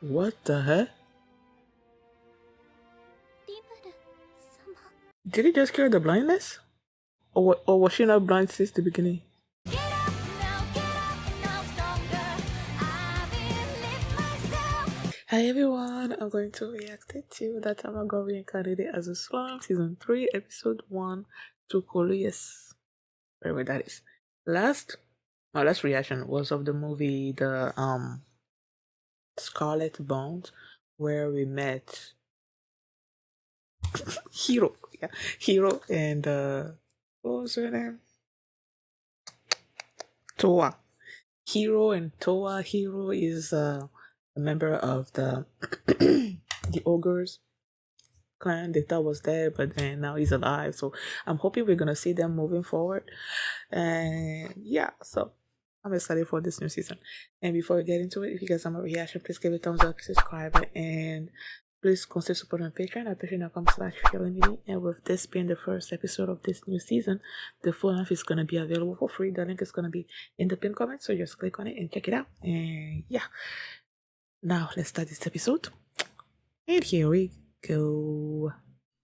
What the heck? Did he just cure the blindness? Or was she not blind since the beginning? Hi everyone, I'm going to react to That Time I Got Reincarnated as a Slime, Season 3, Episode 1 to Coleus. Whatever that is. My last reaction was of the movie The Scarlet Bones, where we met Hiro. Yeah, Hiro and what was her name? Toa. Hiro and Toa. Hiro is a member of the the ogres clan they thought was dead, but then now he's alive. So I'm hoping we're gonna see them moving forward. And yeah, so I'm excited for this new season. And before we get into it, if you guys have a reaction, please give it a thumbs up, subscribe, and please consider supporting on Patreon at patreon.com/feelingme. And with this being the first episode of this new season, the full length is gonna be available for free. The link is gonna be in the pinned comment, so just click on it and check it out. And yeah, now let's start this episode. And here we go.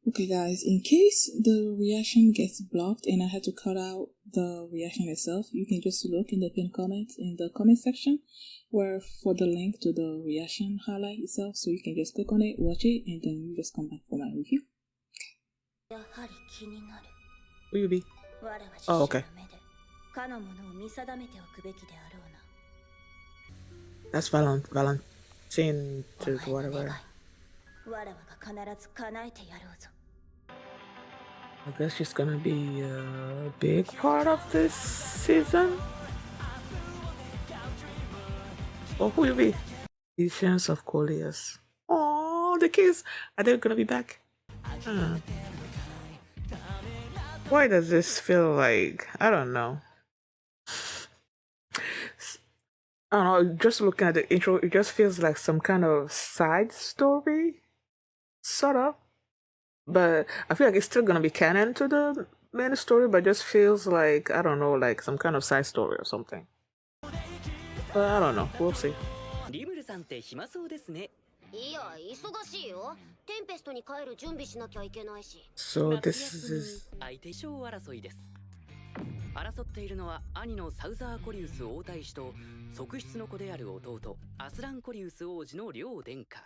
Okay guys, in case the reaction gets blocked and I had to cut out the reaction itself, you can just look in the pinned comment in the comment section where for the link to the reaction highlight itself, so you can just click on it, watch it, and then you just come back for my review. Who you be? Oh, okay. That's Valentine to whatever. I guess she's gonna be a big part of this season. Oh, who will be? Visions of Coleus. Oh, the kids. Are they gonna be back? Why does this feel like, I don't know. I don't know, just looking at the intro, it just feels like some kind of side story. Sort of. But I feel like it's still gonna be canon to the main story, but just feels like, I don't know, like some kind of side story or something. But I don't know, we'll see. So this is... 争っているのは兄のサウザー・コリウス王太子と側室の子である弟アスラン・コリウス王子の両殿下。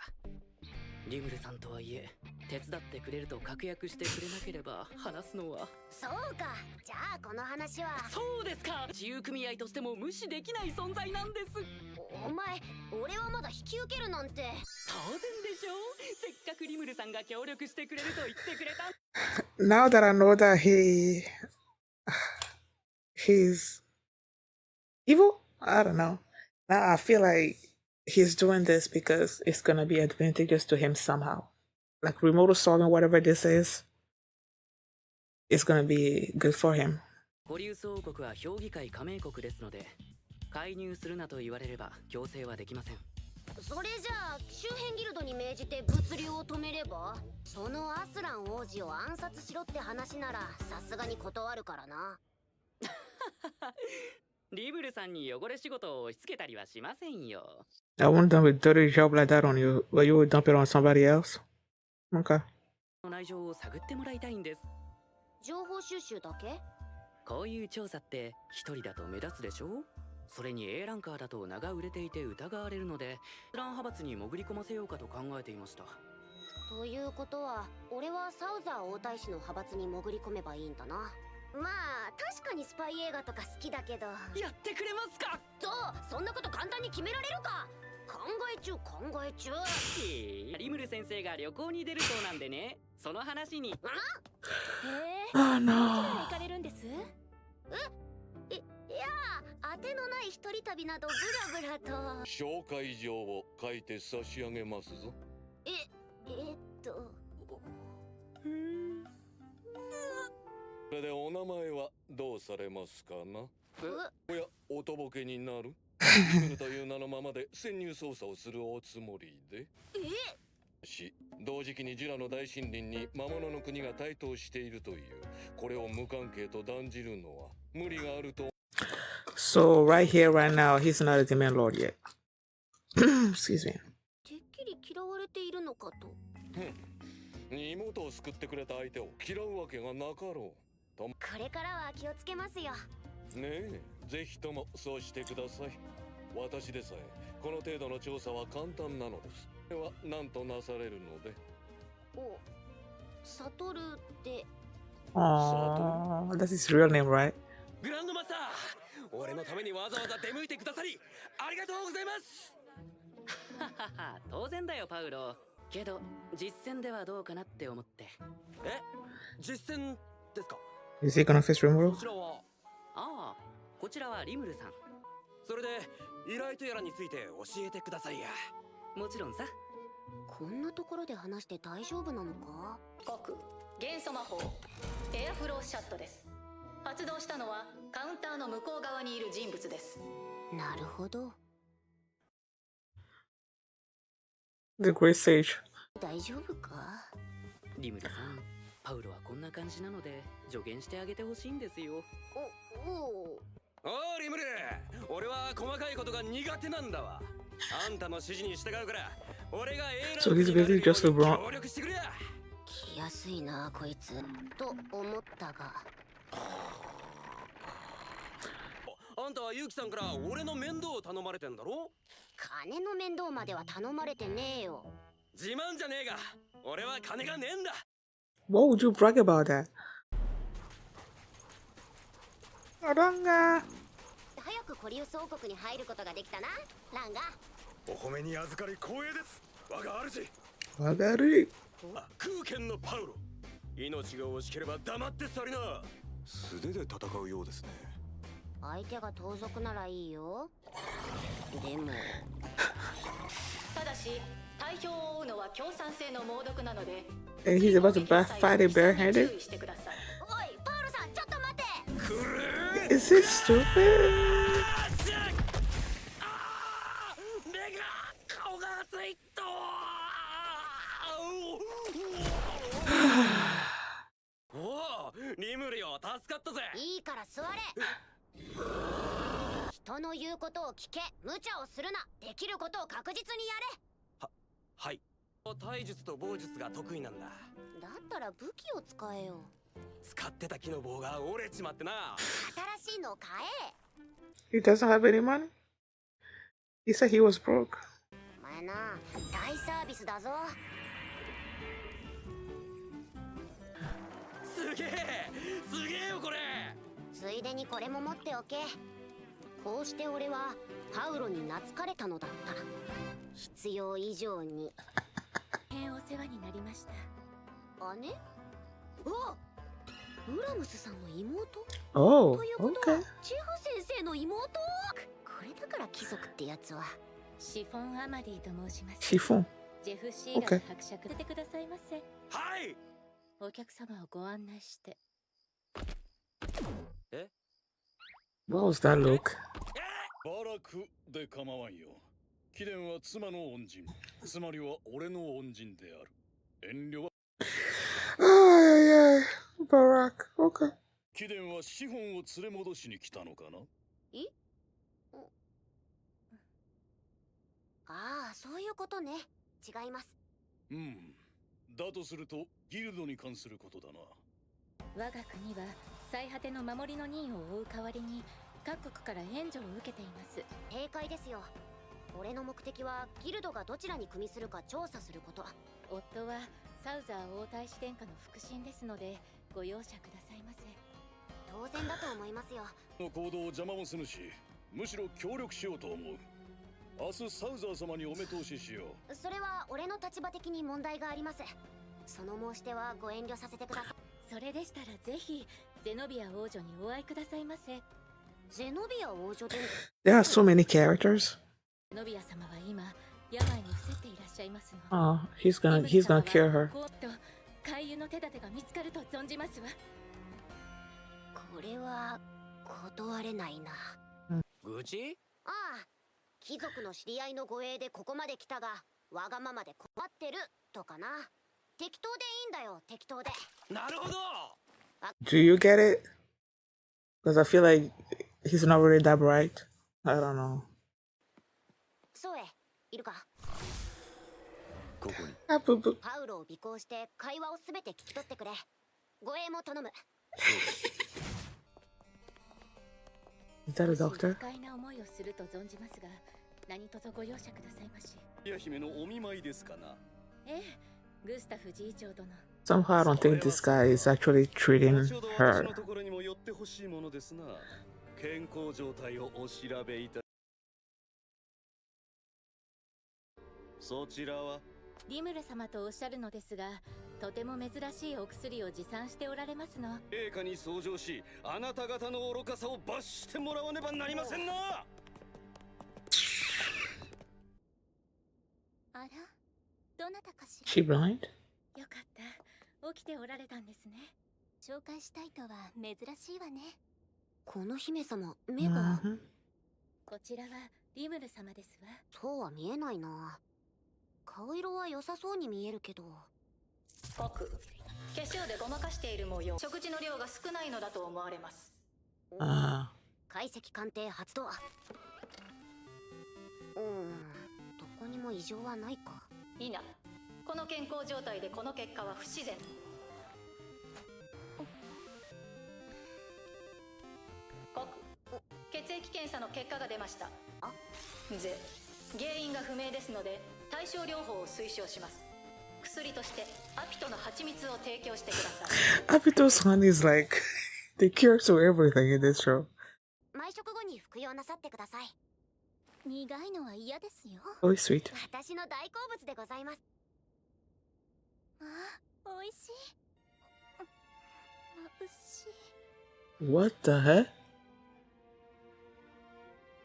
リムルさんとはいえ手伝ってくれると確約してくれなければ話すのは。そうか、じゃあこの話は。そうですか、自由組合としても無視できない存在なんです。お前、俺はまだ引き受けるなんて。当然でしょう。せっかくリムルさんが協力してくれると言ってくれた。Now that I know that he's evil, I don't know. Now I feel like he's doing this because it's gonna be advantageous to him somehow. Like remote solving whatever this is gonna be good for him. コリウス王国は評議会加盟国ですので、介入するなと言われれば強制はできません。それじゃあ周辺ギルドに命じて物流を止めれば、そのアスラン王子を暗殺しろって話ならさすがに断るからな。リブルさんに汚れ仕事を押し付けたりはしませんよ。I wouldn't dump a dirty job like that on you, but you would dump it on somebody else. Okay. 内情を探ってもらいたいんです。情報収集だけ？こういう調査って一人だと目立つでしょ？それに A ランカーだと名が売れていて疑われるので、スラン派閥に潜り込ませようかと考えていました。ということは、俺はサウザー王太子の派閥に潜り込めばいいんだな。まあ確かにスパイ映画とか好きだけど。やってくれますか？そんなこと簡単に決められるか？考え中。リムル先生が旅行に出るそうなんでね。その話に。Oh no. 行かれるんです？いや、当てのない一人旅などブラブラと。紹介状を書いて差し上げますぞ。それでお名前はどうされますかな？おや、おとぼけになる？リムルという名のままで潜入捜査をするおつもりで。同時期にジュラの大森林に魔物の国が台頭しているという、これを無関係と断じるのは無理があると。So right here, right now, he's not a demon lord yet. Excuse me. てっきり嫌われているのかと。妹を救ってくれた相手を嫌うわけがなかろう。ともこれからは気をつけますよ。ねえ、ぜひともそうしてください。私でさえこの程度の調査は簡単なのです。では何となされるので。お、サトルで。Aww, that's his real name, right? グランドマスター、俺のためにわざわざ出向いてくださりありがとうございます。ははは、当然だよパウロ。けど実戦ではどうかなって思って。え、実戦ですか？ Is he gonna fix removal? こちらは。ああ、こちらはリムルさん。それで依頼とやらについて教えてくださいや。もちろんさ。こんなところで話して大丈夫なのか？国元素魔法エアフローシャットです。発動したのはカウンターの向こう側にいる人物です。なるほど。The Great Sage. 大丈夫か？リムルさん、パウロはこんな感じなので助言してあげてほしいんですよ。おお。おーリムル、俺は細かいことが苦手なんだわ。あんたの指示に従うから俺が A ラン So ク he's になれ basically るよ just うに LeBron. 協力してくれや。来やすいなこいつと思ったが。あんたはユウキさんから俺の面倒を頼まれてんだろ？金の面倒までは頼まれてねえよ。自慢じゃねえが俺は金がねえんだ。 What would you brag about that? Aranga. 早くコリウス王国に入ることができたな、ランガ。お褒めに預かり光栄です、我が主。 Wagari. あ、空剣のパウロ、命が惜しければ黙って去りな。素手で戦うようですね。相手が盗賊ならいいよ。でもただし対標を追うのは強酸性の猛毒なので。 And he's about to fight it 注 barehanded? 意してください。おいパウロさん、ちょっと待て。 Is this stupid? 目が顔が熱いと。おお、リムルよ、助かったぜ。いいから座れ。人の言うことを聞け。無茶をするな。できることを確実にやはい。体術と棒術が得意なんだ。れ。だったら武器を使えよ。使ってた木の棒が折れちまってな。新しいの買え。 He doesn't have any money? He said he was broke. お前な、大サービスだぞ。すげえよこれ。ついでにこれも持っておけ。こうして俺はパウロに懐かれたのだった。必要以上に。大変お世話になりました。姉？お、ウラムスさんの妹？ Oh, ということは okay. ジェフ先生の妹？これだから貴族ってやつは。シフォン・アマディと申します。 Chiffon. ジェフ・シーガ Okay. ル伯爵てくださいませ。はい。お客様をご案内して。 What was that look? バラクで構わんよ。貴殿は妻の恩人、つまりは俺の恩人である。遠慮は。Ay, ay, ay. Barack. Okay. 貴殿は資本を連れ戻しに来たのかな？ああ、そういうことね。違います。うん。だとするとギルドに関することだな。我が国は最果ての守りの任を負う代わりに各国から援助を受けています。正解ですよ。俺の目的はギルドがどちらに組みするか調査すること。夫はサウザー王太子殿下の腹心ですのでご容赦くださいませ。当然だと思いますよ。の行動を邪魔もせぬし、むしろ協力しようと思う。明日サウザー様にお目通ししよう。それは俺の立場的に問題があります。その申し出はご遠慮させてください。それでしたらぜひゼノビア王女にお会いくださいませ。ゼノビア王女で。 There are so many characters. ゼノビア様は今病に伏せていらっしゃいますの。 Oh, he's gonna cure her. こうと回遊の手立てが見つかると存じますわ。これは断れないな。愚痴？ああ、貴族の知り合いの護衛でここまで来たがわがままで困ってるとかな。適当でいいんだよ、適当で。なるほど。 Do you get it? Because I feel like he's not really that bright. I don't know. そうえ、いるか。ここに。Ah, boo boo. パウロを尾行して会話をすべて聞き取ってくれ。護衛も頼む。Is that a doctor? 不快な思いをすると存じますが、何卒ご容赦くださいまし。いや姫のお見舞いですかな。ええ、グスタフ侍医長殿。 Somehow I don't think this guy is actually treating 後ほど her. 私のところにも寄ってほしいものですな。健康状態をお調べいた。そちらはリムル様とおっしゃるのですが、とても珍しいお薬を持参しておられますの。陛下に奏上し、あなた方の愚かさを罰してもらわねばなりませんな。あら、どなたかしら。 She blind? よかった、起きておられたんですね。紹介したいとは珍しいわね。この姫様、目が。Mhm. こちらはリムル様ですわ。そうは見えないな。顔色は良さそうに見えるけど。濃く化粧でごまかしている模様。食事の量が少ないのだと思われます。Ah. 解析鑑定発動。どこにも異常はないか。いな、この健康状態でこの結果は不自然。濃く血液検査の結果が出ました。原因が不明ですので対症療法を推奨します。薬としてアピトの蜂蜜を提供してください。Apito's honey is like the cure to everything in this show. 毎食後に服用なさってください。苦いのは嫌ですよ。 Oh, sweet. 私の大好物でございます。あ、美味しい。眩しい。 What the heck?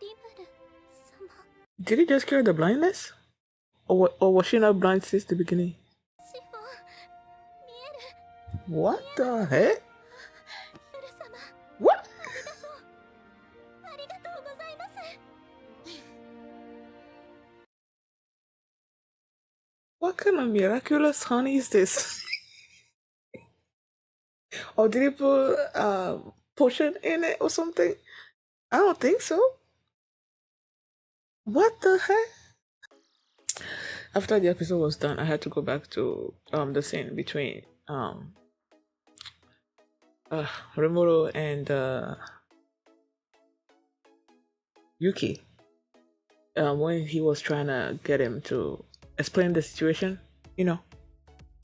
リムル様。 Did he just cure the blindness? Or was she not blind since the beginning? 死後見える。 What the heck? ルル様、 What? ありがとうございます。 What kind of miraculous honey is this? Or did he put potion in it or something? I don't think so. What the heck? After the episode was done, I had to go back to the scene between Rimuru and Yuki. When he was trying to get him to explain the situation, you know,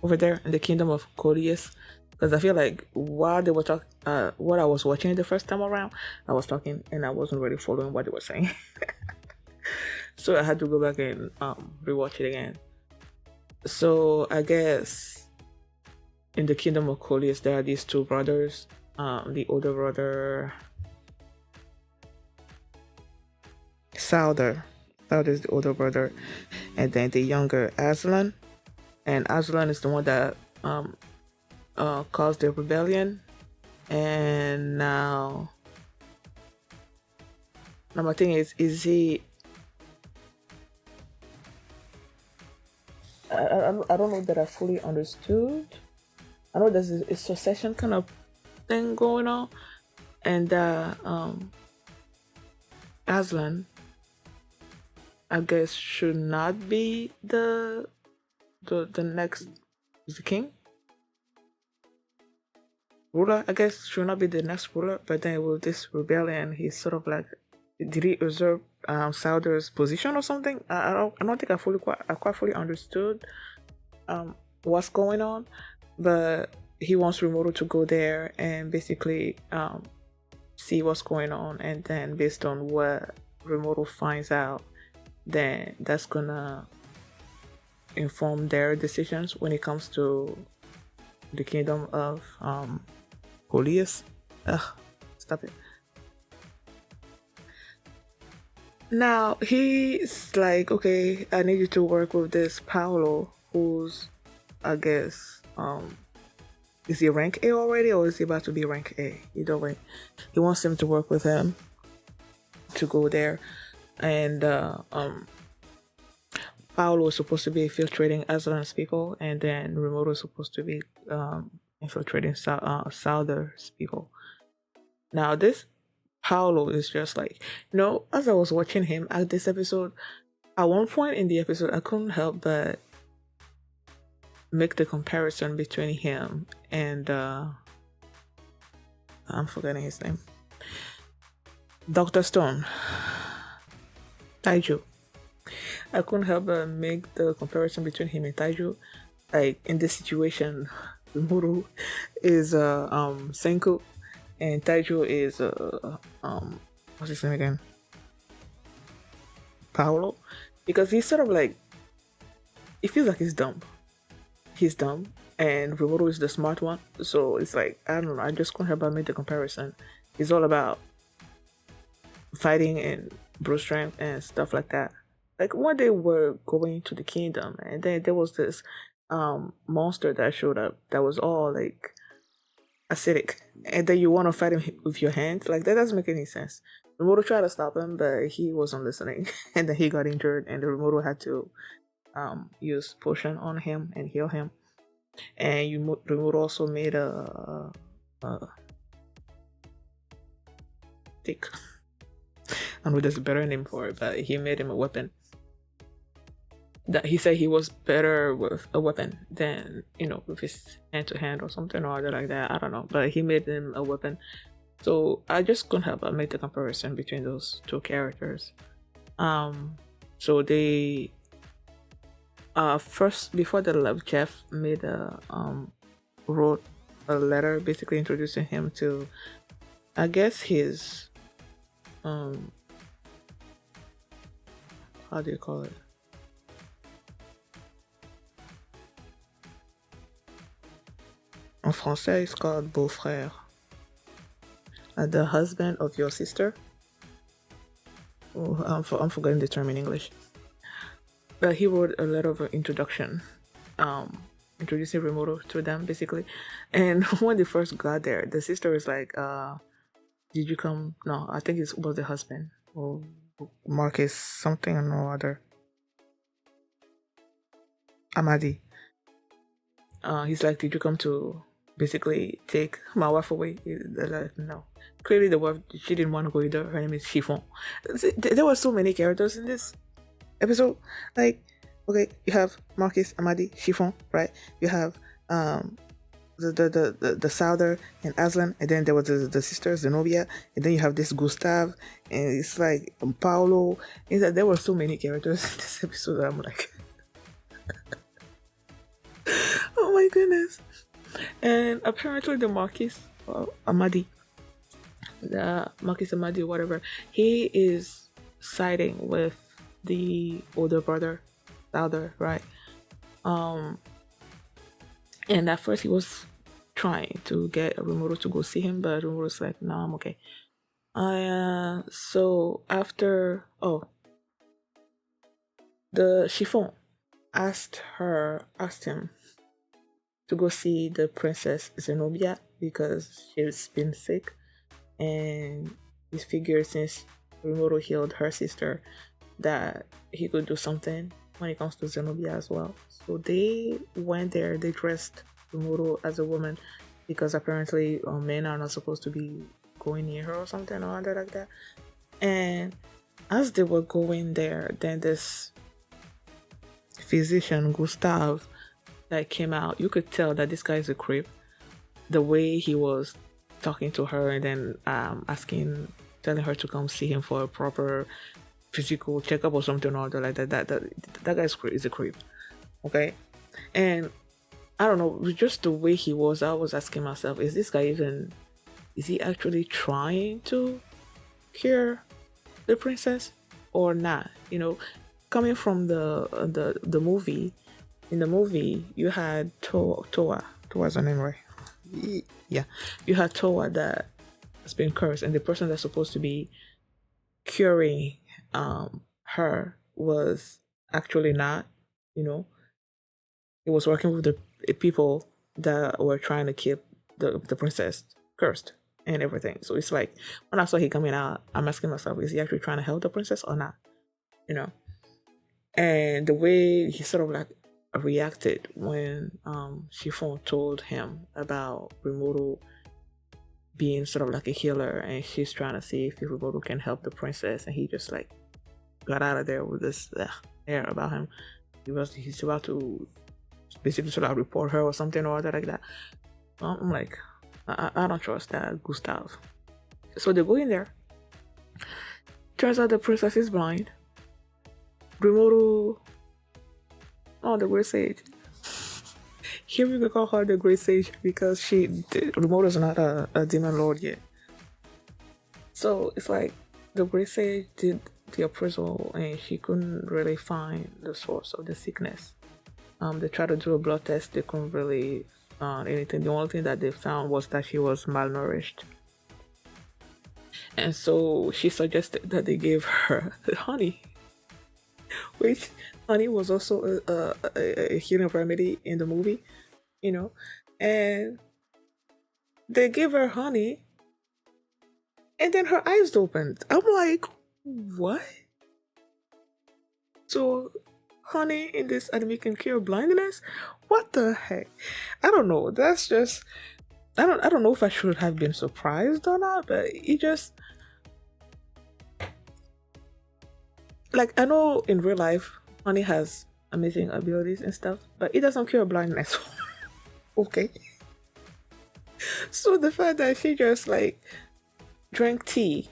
over there in the kingdom of Coleus. Because I feel like while they were talking, what I was watching the first time around, I was talking and I wasn't really following what they were saying. So I had to go back and rewatch it again. So I guess in the kingdom of Coleus, there are these two brothers. The older brother, Souther is the older brother, and then the younger Aslan. And Aslan is the one that caused the rebellion. And now my thing is he? I don't know that I fully understood. I know there's a succession kind of thing going on, and Aslan, I guess, should not be the next king ruler. I guess should not be the next ruler. But then with this rebellion, he's sort of like, did he usurp Souther's position or something? I don't think I quite fully understood what's going on. But he wants Rimuru to go there and basically see what's going on, and then based on what Rimuru finds out, then that's gonna inform their decisions when it comes to the kingdom of Coleus. Stop it. Now he's like, okay, I need you to work with this Paolo, who's, I guess, is he rank A already, or is he about to be rank A? Either way, he wants him to work with him to go there, and Paolo is supposed to be infiltrating Aslan's people, and then Rimuru is supposed to be infiltrating Souther's people. Now this Paolo is just like, as I was watching him at this episode, At one point in the episode, I couldn't help but make the comparison between him and I'm forgetting his name, Dr. Stone, Taiju. I couldn't help but make the comparison between him and Taiju. Like in this situation, Muru is Senku, and Taiju is what's his name again? Paolo, because he's sort of like, it feels like he's dumb. He's dumb, and Rimuru is the smart one. So it's like, I don't know. I just couldn't help but make the comparison. It's all about fighting and brute strength and stuff like that. Like when they were going to the kingdom, and then there was this monster that showed up that was all like acidic, and then you want to fight him with your hands. Like that doesn't make any sense. Rimuru tried to stop him, but he wasn't listening, and then he got injured, and the Rimuru had to use potion on him and heal him. And Rimuru also made a stick. I don't know if there's a better name for it, but he made him a weapon. That he said he was better with a weapon than, with his hand to hand or something or other like that. I don't know, but he made him a weapon. So I just couldn't help but make the comparison between those two characters. So they first, before the love, Jeff wrote a letter basically introducing him to, I guess, his how do you call it? En français, it's called beau-frère. The husband of your sister. Oh, I'm forgetting the term in English. But he wrote a letter of introduction, introducing Rimuru to them, basically. And when they first got there, the sister was like, did you come? No, I think it was the husband. Or Marcus, something or no other. Amadi. He's like, did you come to basically take my wife away? They're like, no. Clearly the wife, she didn't want to go either. Her name is Chiffon. There were so many characters in this episode. Like, okay, you have Marcus, Amadi, Chiffon, right? You have the Souther and Aslan, and then there was the sister Zenobia, and then you have this Gustav, and it's like Paolo. It's like there were so many characters in this episode that I'm like oh my goodness. And apparently the Marquis Amadi, whatever, he is siding with the older brother, Souther, right? And at first he was trying to get Rimuru to go see him, but Rimuru's like, no, I'm okay. So after the Chiffon asked him to go see the princess Zenobia because she's been sick, and he figured since Rimuru healed her sister that he could do something when it comes to Zenobia as well. So they went there, they dressed Rimuru as a woman because apparently men are not supposed to be going near her or something or other like that. And as they were going there, then this physician, Gustav, that came out. You could tell that this guy is a creep. The way he was talking to her and then telling her to come see him for a proper physical checkup or something or other like that. That guy is a creep. Okay? And I don't know, with just the way he was, I was asking myself, is he actually trying to cure the princess or not? Coming from the movie, in the movie you had Toa's her name, right? Yeah, you had Toa that has been cursed, and the person that's supposed to be curing her was actually not. It was working with the people that were trying to keep the princess cursed and everything. So it's like, when I saw he coming out, I'm asking myself, is he actually trying to help the princess or not? And the way he sort of like reacted when Chiffon told him about Rimuru being sort of like a healer, and she's trying to see if Rimuru can help the princess, and he just like got out of there with this air about him. He's about to basically sort of report her or something or other like that. I'm like, I don't trust that Gustav. So they go in there. Turns out the princess is blind. Rimuru, oh, the Great Sage. Here we can call her the Great Sage because Rimuru is not a demon lord yet. So it's like the Great Sage did the appraisal and she couldn't really find the source of the sickness. They tried to do a blood test, they couldn't really find anything. The only thing that they found was that she was malnourished. And so she suggested that they gave her honey, which honey was also a healing remedy in the movie, you know. And they gave her honey, and then her eyes opened. I'm like, what? So honey in this anime can cure blindness? What the heck? I don't know. That's just I don't know if I should have been surprised or not, but it just like I know in real life honey has amazing abilities and stuff, but it doesn't cure blindness. Okay. So the fact that she just like drank tea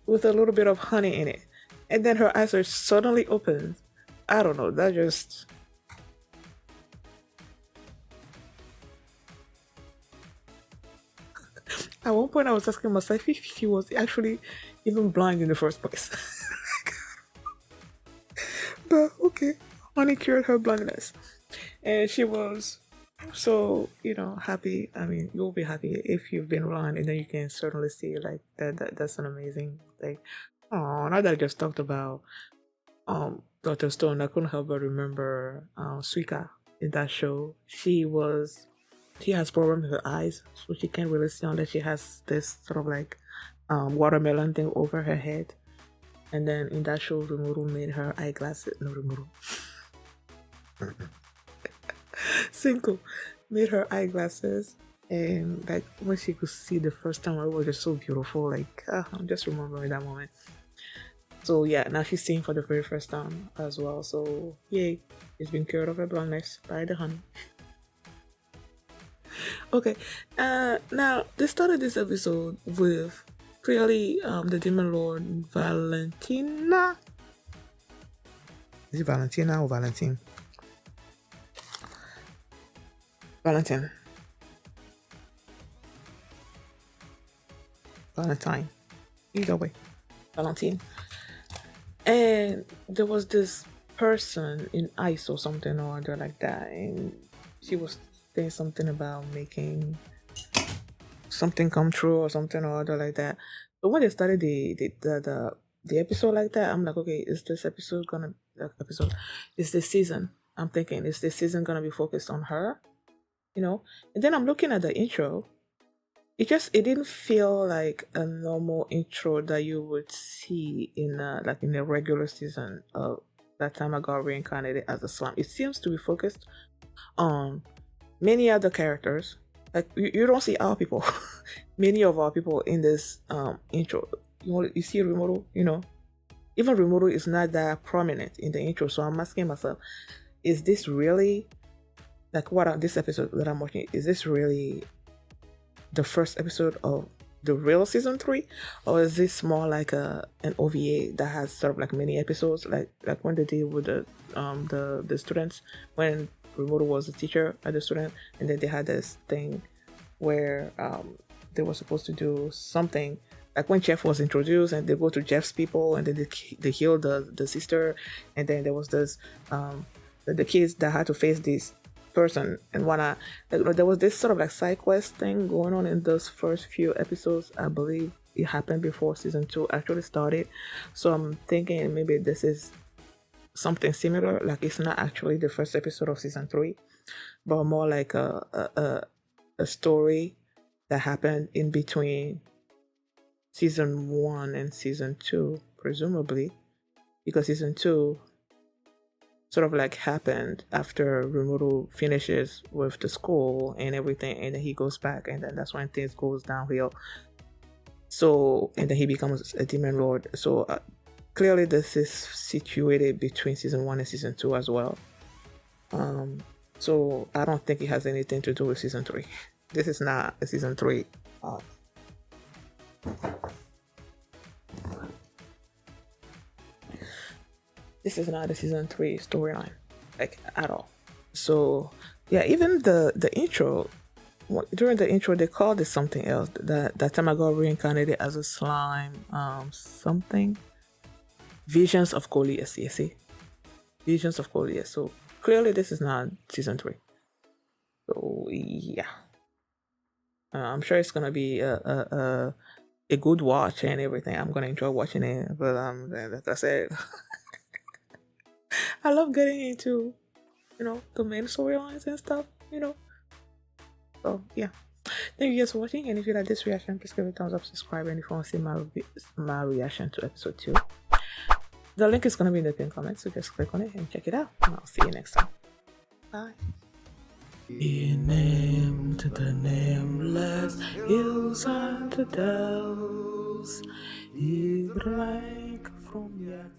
with a little bit of honey in it, and then her eyes are suddenly opened. I don't know. That just at one point I was asking myself if she was actually even blind in the first place. But okay, honey cured her blindness, and she was so happy. I mean, you'll be happy if you've been blind, and then you can certainly see like that's an amazing thing. Oh, now that I just talked about Dr. Stone, I couldn't help but remember Suika in that show. She has problems with her eyes, so she can't really see unless she has this sort of like watermelon thing over her head. And then in that show, Rimuru made her eyeglasses. No, Rimuru. Cinco made her eyeglasses, and like when she could see the first time, it was just so beautiful. Like I'm just remembering that moment. So yeah, now she's seeing for the very first time as well. So yay, she's been cured of her blindness by the honey. Okay, now they started this episode with clearly the demon lord Valentina. Is it Valentina or Valentine? Valentine. Valentine. Either way. Valentine. And there was this person in ice or something or other like that, and she was saying something about making something come true or something or other like that. But when they started the episode like that, I'm like, okay, is this season? I'm thinking, is this season gonna be focused on her? And then I'm looking at the intro. It didn't feel like a normal intro that you would see in a regular season of that time I got reincarnated as a slime. It seems to be focused on many other characters. Like you don't see our people. Many of our people in this intro. You see Rimuru, even Rimuru is not that prominent in the intro. So I'm asking myself, is this really this episode that I'm watching? Is this really the first episode of the real season 3, or is this more like an OVA that has sort of like many episodes, like when they did with the students, when Rimuru was a teacher at the student, and then they had this thing where they were supposed to do something, like when Jeff was introduced and they go to Jeff's people and then they heal the sister, and then there was this the kids that had to face this person and there was this sort of like side quest thing going on in those first few episodes. I believe it happened before season 2 actually started, so I'm thinking maybe this is something similar, like it's not actually the first episode of season 3, but more like a story that happened in between season 1 and season 2, presumably, because season 2 sort of like happened after Rimuru finishes with the school and everything, and then he goes back, and then that's when things goes downhill. So, and then he becomes a demon lord. So clearly this is situated between season 1 and season 2 as well. So I don't think it has anything to do with season 3. This is not a season 3 arc. This is not a season 3 storyline, like, at all. So yeah, even the intro, during the intro they called it something else. That time I got reincarnated as a slime, something. Visions of Coleus, you see? Visions of Coleus. So clearly this is not season 3. So yeah. I'm sure it's gonna be a good watch and everything. I'm gonna enjoy watching it. But like I said, I love getting into, the main storylines and stuff, So yeah. Thank you guys for watching, and if you like this reaction, please give it a thumbs up, subscribe, and if you want to see my reaction to episode 2, the link is gonna be in the pinned comment, so just click on it and check it out. And I'll see you next time. Bye. He named the nameless hills and the dells. He drank from yet